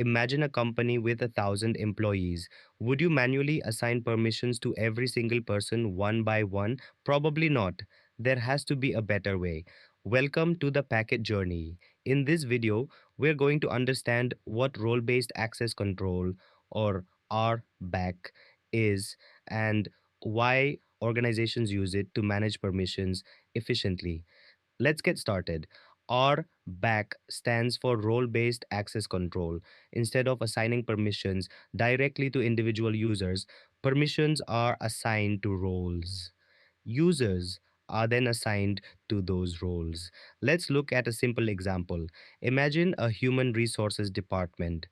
Imagine a company with 1,000 employees. Would you manually assign permissions to every single person one by one? Probably not. There has to be a better way. Welcome to the packet journey. In this video, we're going to understand what role based access control, or RBAC, is and why organizations use it to manage permissions efficiently. Let's get started. RBAC stands for Role Based Access Control. Instead of assigning permissions directly to individual users, permissions are assigned to roles. Users are then assigned to those roles. Let's look at a simple example. Imagine a human resources department.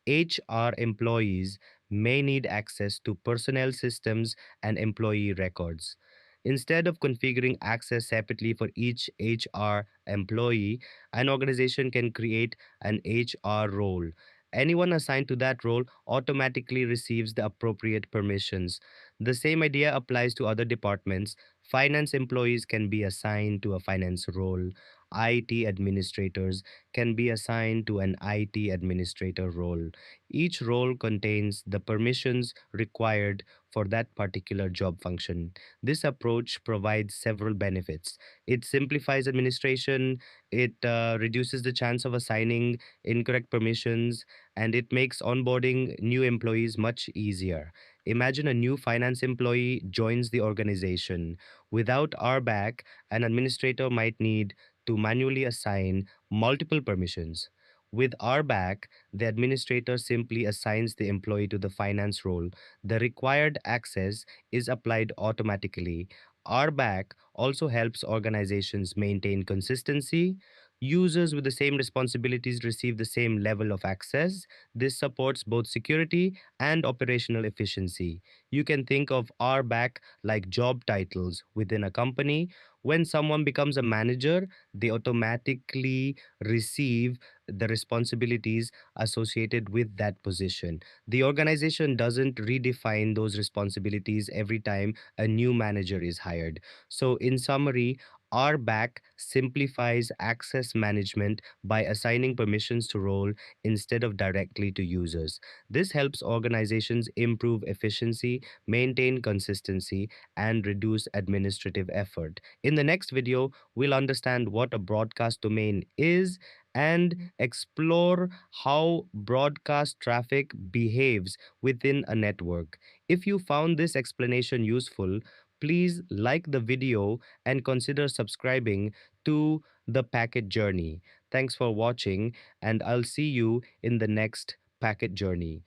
HR employees may need access to personnel systems and employee records. Instead of configuring access separately for each HR employee, an organization can create an HR role. Anyone assigned to that role automatically receives the appropriate permissions. The same idea applies to other departments. Finance employees can be assigned to a finance role. IT administrators can be assigned to an IT administrator role. Each role contains the permissions required for that particular job function. This approach provides several benefits. It simplifies administration, it reduces the chance of assigning incorrect permissions, and it makes onboarding new employees much easier. Imagine a new finance employee joins the organization. Without RBAC, an administrator might need to manually assign multiple permissions. With RBAC, the administrator simply assigns the employee to the finance role. The required access is applied automatically. RBAC also helps organizations maintain consistency. Users with the same responsibilities receive the same level of access. This supports both security and operational efficiency. You can think of RBAC like job titles within a company. When someone becomes a manager, they automatically receive the responsibilities associated with that position. The organization doesn't redefine those responsibilities every time a new manager is hired. So, in summary, RBAC simplifies access management by assigning permissions to role instead of directly to users. This helps organizations improve efficiency, maintain consistency, and reduce administrative effort. In the next video, we'll understand what a broadcast domain is and explore how broadcast traffic behaves within a network. If you found this explanation useful, please like the video and consider subscribing to the Packet Journey. Thanks for watching, and I'll see you in the next Packet Journey.